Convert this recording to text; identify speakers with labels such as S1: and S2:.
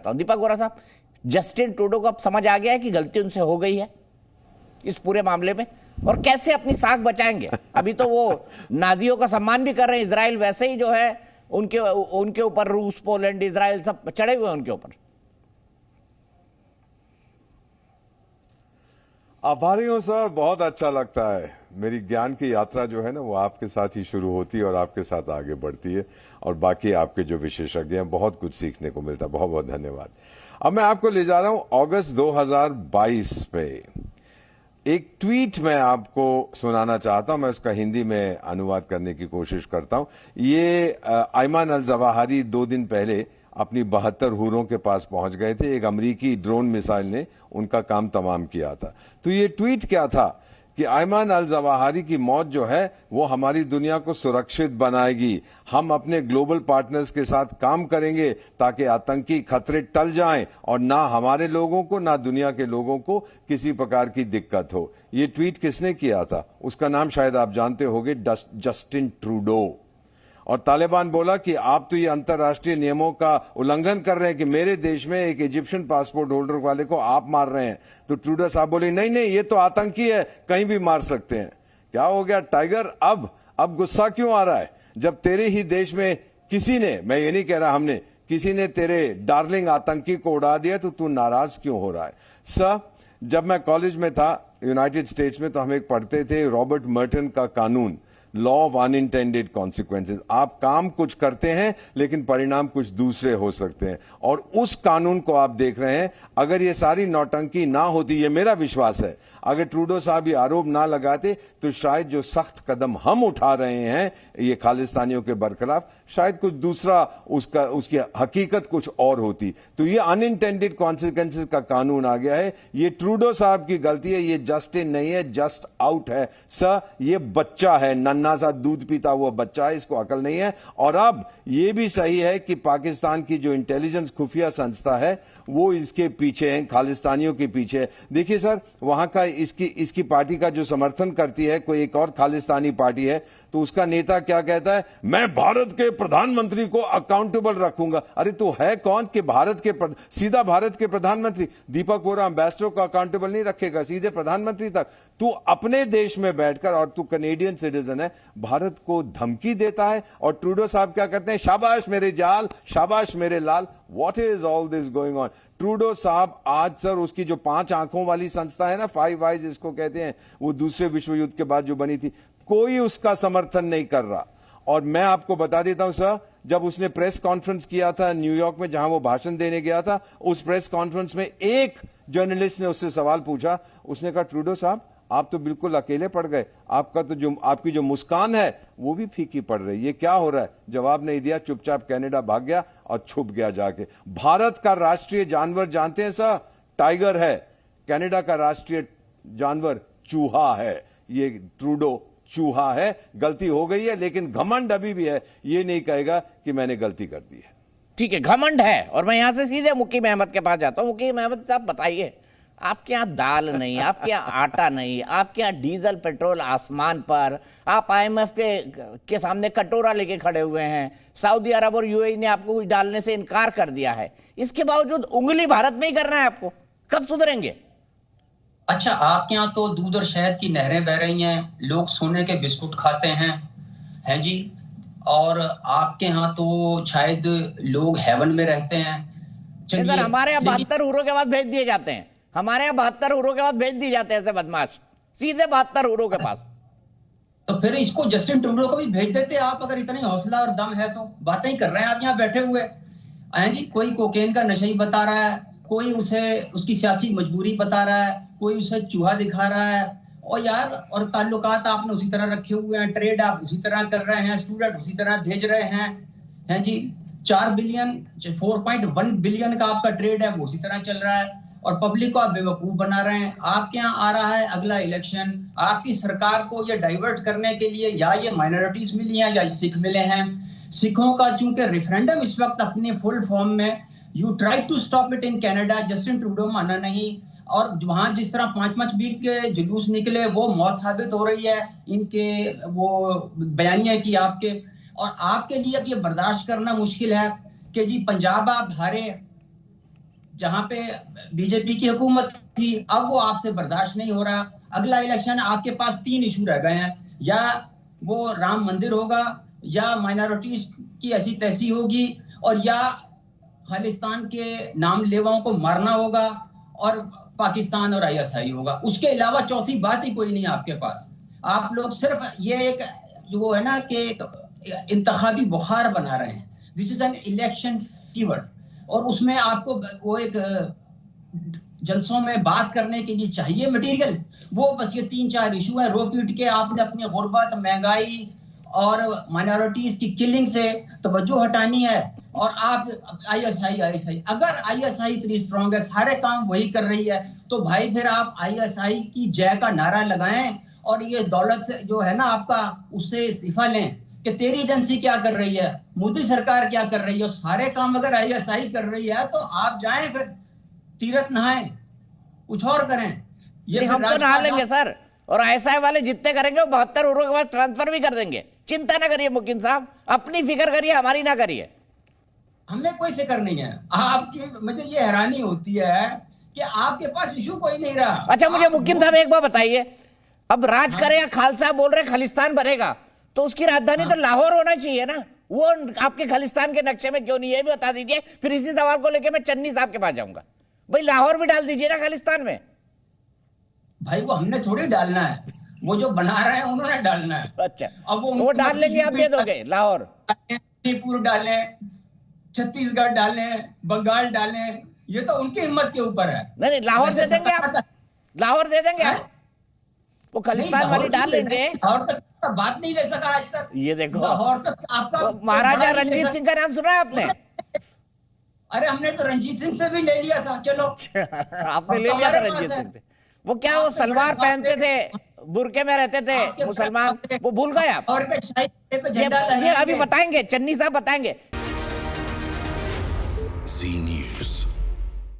S1: चाहता हूं। दीपक वोरा साहब, जस्टिन ट्रूडो को अब समझ आ गया है कि गलती उनसे हो गई है इस पूरे मामले में, और कैसे अपनी साख बचाएंगे? अभी तो वो नाजियों का सम्मान भी कर रहे हैं, इजराइल वैसे ही जो है उनके ऊपर रूस, पोलैंड, इजराइल सब चढ़े हुए हैं उनके ऊपर।
S2: आभारी हूं सर, बहुत अच्छा लगता है। मेरी ज्ञान की यात्रा जो है ना वो आपके साथ ही शुरू होती है और आपके साथ आगे बढ़ती है, और बाकी आपके जो विशेषज्ञ हैं बहुत कुछ सीखने को मिलता है। बहुत बहुत धन्यवाद। अब मैं आपको ले जा रहा हूं अगस्त 2022 पे एक ट्वीट मैं आपको सुनाना चाहता हूं। मैं उसका हिंदी में अनुवाद करने की कोशिश करता हूं। ये अयमान अल जवाहिरी 2 दिन पहले अपनी 72 हूरों के पास पहुंच गए थे। एक अमेरिकी ड्रोन मिसाइल ने उनका काम तमाम किया था। तो ये ट्वीट क्या था कि अयमान अल जवाहिरी की मौत जो है वो हमारी दुनिया को सुरक्षित बनाएगी। हम अपने ग्लोबल पार्टनर्स के साथ काम करेंगे ताकि आतंकी खतरे टल जाएं और ना हमारे लोगों को ना दुनिया के लोगों को किसी प्रकार की दिक्कत हो। ये ट्वीट किसने किया था? उसका नाम शायद आप जानते होंगे, जस्टिन ट्रूडो। और तालिबान बोला कि आप तो ये अंतर्राष्ट्रीय नियमों का उल्लंघन कर रहे हैं कि मेरे देश में एक इजिप्शियन पासपोर्ट होल्डर वाले को आप मार रहे हैं। तो ट्रूडो साहब बोले नहीं नहीं, ये तो आतंकी है, कहीं भी मार सकते हैं। क्या हो गया टाइगर? अब गुस्सा क्यों आ रहा है जब तेरे ही देश में किसी ने, मैं ये नहीं कह रहा हमने, किसी ने तेरे डार्लिंग आतंकी को उड़ा दिया तो तू नाराज क्यों हो रहा है? सर, जब मैं कॉलेज में था यूनाइटेड स्टेट्स में, तो हम एक पढ़ते थे रॉबर्ट मर्टन का कानून, लॉ ऑफ अनइंटेंडेड कॉन्सिक्वेंसेज। आप काम कुछ करते हैं लेकिन परिणाम कुछ दूसरे हो सकते हैं, और उस कानून को आप देख रहे हैं। अगर ये सारी नौटंकी ना होती, ये मेरा विश्वास है, अगर ट्रूडो साहब ये आरोप ना लगाते तो शायद जो सख्त कदम हम उठा रहे हैं ये खालिस्तानियों के बरखिलाफ, शायद कुछ दूसरा उसकी हकीकत कुछ और होती। तो ये अनइंटेंडेड कॉन्सिक्वेंसेज का कानून आ गया है। ये ट्रूडो साहब की गलती है, ये जस्टिन नहीं है, जस्ट आउट है। सर, ये बच्चा है, नन्ना सा दूध पीता हुआ बच्चा है, इसको अकल नहीं है। और अब ये भी सही है कि पाकिस्तान की जो इंटेलिजेंस खुफिया संस्था है वो इसके पीछे है, खालिस्तानियों के पीछे है। देखिए सर, वहां का इसकी पार्टी का जो समर्थन करती है कोई एक और खालिस्तानी पार्टी है, तो उसका नेता क्या कहता है? मैं भारत के प्रधानमंत्री को अकाउंटेबल रखूंगा। अरे तो है कौन कि सीधा भारत के प्रधानमंत्री? दीपक वोरा एम्बेसडर को अकाउंटेबल नहीं रखेगा, सीधे प्रधानमंत्री तक। तू अपने देश में बैठकर, और तू कनेडियन सिटीजन है, भारत को धमकी देता है। और ट्रूडो साहब क्या करते हैं? शाबाश मेरे जाल, शाबाश मेरे लाल। What is all this going on? Trudeau साहब आज सर, उसकी जो 5 आंखों वाली संस्था है ना, 5 आइज इसको कहते हैं, वो दूसरे विश्व युद्ध के बाद जो बनी थी, कोई उसका समर्थन नहीं कर रहा। और मैं आपको बता देता हूं सर, जब उसने प्रेस कॉन्फ्रेंस किया था न्यूयॉर्क में, जहां वो भाषण देने गया था, उस प्रेस कॉन्फ्रेंस में एक जर्नलिस्ट ने उससे सवाल पूछा। उसने कहा, ट्रूडो साहब आप तो बिल्कुल अकेले पड़ गए, आपकी जो मुस्कान है वो भी फीकी पड़ रही, ये क्या हो रहा है? जवाब नहीं दिया, चुपचाप कनाडा भाग गया और छुप गया जाके। भारत का राष्ट्रीय जानवर जानते हैं सर? टाइगर है। कनाडा का राष्ट्रीय जानवर चूहा है। ये ट्रूडो चूहा है। गलती हो गई है, लेकिन घमंड अभी भी है, ये नहीं कहेगा कि मैंने गलती कर दी है।
S1: ठीक है, घमंड है। और मैं यहां से सीधे मुकीम अहमद के पास जाता हूं। मुकीम अहमद साहब बताइए, आपके यहाँ दाल नहीं, आपके यहाँ आटा नहीं, आपके यहाँ डीजल पेट्रोल आसमान पर, आप IMF के सामने कटोरा लेके खड़े हुए हैं, सऊदी अरब और UAE ने आपको कुछ डालने से इनकार कर दिया है, इसके बावजूद उंगली भारत में ही करना है आपको। कब सुधरेंगे?
S3: अच्छा, आपके यहाँ तो दूध और शहद की नहरें बह रही हैं, लोग सोने के बिस्कुट खाते हैं जी, और आपके यहाँ तो शायद लोग हेवन में रहते हैं।
S1: सर, हमारे यहाँ 72 यूरो के बाद भेज दिए जाते हैं, हमारे यहाँ 72 यूरो के बाद भेज दिए जाते हैं ऐसे बदमाश, सीधे 72 यूरो के पास।
S3: तो फिर इसको जस्टिन ट्रूडो को भी भेज देते आप, अगर इतनी हौसला और दम है तो। बातें ही कर रहे हैं आप यहाँ बैठे हुए हैं जी। कोई कोकेन का नशा ही बता रहा है, कोई उसे उसकी सियासी मजबूरी बता रहा है, कोई उसे चूहा दिखा रहा है। और यार, और ताल्लुकात आपने उसी तरह रखे हुए हैं, ट्रेड आप उसी तरह कर रहे हैं, स्टूडेंट उसी तरह भेज रहे हैं जी। 4 बिलियन 4.1 बिलियन का आपका ट्रेड है, वो उसी तरह चल रहा है, और पब्लिक को आप बेवकूफ बना रहे हैं। आपके यहाँ आ रहा है अगला इलेक्शन, आपकी सरकार को ये डाइवर्ट करने के लिए या ये माइनॉरिटीज मिली हैं या सिख मिले हैं। सिखों का चूंकि रेफरेंडम इस वक्त अपने फुल फॉर्म में, you try to stop it in Canada, Justin Trudeau माना नहीं। और वहां जिस तरह 5 बिल के जुलूस निकले, वो मौत साबित हो रही है इनके वो बयानिया की आपके। और आपके लिए अब ये बर्दाश्त करना मुश्किल है कि जी पंजाब आप हारे, जहां पे बीजेपी की हुकूमत थी, अब वो आपसे बर्दाश्त नहीं हो रहा। अगला इलेक्शन आपके पास 3 इशू रह गए हैं, या वो राम मंदिर होगा, या माइनॉरिटीज की ऐसी तैसी होगी, और या खालिस्तान के नाम लेवाओं को मारना होगा, और पाकिस्तान और आईएसआई होगा। उसके अलावा चौथी बात ही कोई नहीं आपके पास। आप लोग सिर्फ ये एक वो है ना कि इंतखाबी बुखार बना रहे हैं। This is an election fever, और उसमें आपको वो एक जलसों में बात करने के लिए चाहिए मटेरियल। वो बस ये 3-4 इशू है, रो पीट के आपने अपनी गुर्बत, महंगाई और माइनॉरिटीज की किलिंग से तवज्जो हटानी है। और आप आईएसआई अगर आईएसआई इतनी स्ट्रांग है, सारे काम वही कर रही है, तो भाई फिर आप आईएसआई की जय का नारा लगाएं, और ये दौलत से जो है ना आपका, उससे इस्तीफा लें कि तेरी एजेंसी क्या कर रही है, मोदी सरकार क्या कर रही है। सारे काम अगर आईएसआई कर रही है तो आप जाएं, फिर तीरथ नहाएं, कुछ और करें। ये
S1: हम तो नहा लेंगे सर, और आईएसआई वाले जितने करेंगे वो 72 उरों के बाद ट्रांसफर भी कर देंगे। चिंता ना करिए मुकीम साहब, अपनी फिक्र करिए, हमारी ना करिए।
S3: हमें कोई फिक्र नहीं है आपकी। मुझे ये हैरानी होती है कि आपके पास इशू कोई नहीं रहा।
S1: अच्छा मुझे मुकीम साहब एक बात बताइए, अब राज करे या खालसा बोल रहे खालिस्तान बनेगा, तो उसकी राजधानी तो लाहौर होना चाहिए ना, वो आपके खालिस्तान के नक्शे में क्यों नहीं है, ये भी बता दीजिए। फिर इसी सवाल को लेकर मैं चन्नी साहब के पास जाऊंगा, भाई लाहौर भी डाल दीजिए ना खालिस्तान में।
S3: भाई वो हमने थोड़ी डालना है, वो जो बना रहे हैं उन्होंने डालना है।
S1: अच्छा,
S3: अब
S1: वो डाल लेंगे, आप दे दोगे लाहौर,
S3: मणिपुर डालें, छत्तीसगढ़ डालें, बंगाल डालें, ये तो उनकी हिम्मत के ऊपर है।
S1: नहीं लाहौर दे देंगे आप, लाहौर दे देंगे आप, वो खालिस्तान वाली डाल लेंगे।
S3: लाहौर तक बात नहीं ले सका आज तक।
S1: ये देखो,
S3: लाहौर तक आपका
S1: महाराजा रणजीत सिंह का नाम सुना है आपने?
S3: अरे हमने तो रंजीत सिंह से भी ले लिया था। चलो
S1: आपने ले लिया था रंजीत सिंह से। वो क्या वो सलवार पहनते थे, बुरके में रहते थे मुसलमान, वो भूल गए आप?
S3: और
S1: ये अभी बताएंगे, चन्नी साहब बताएंगे।
S4: जी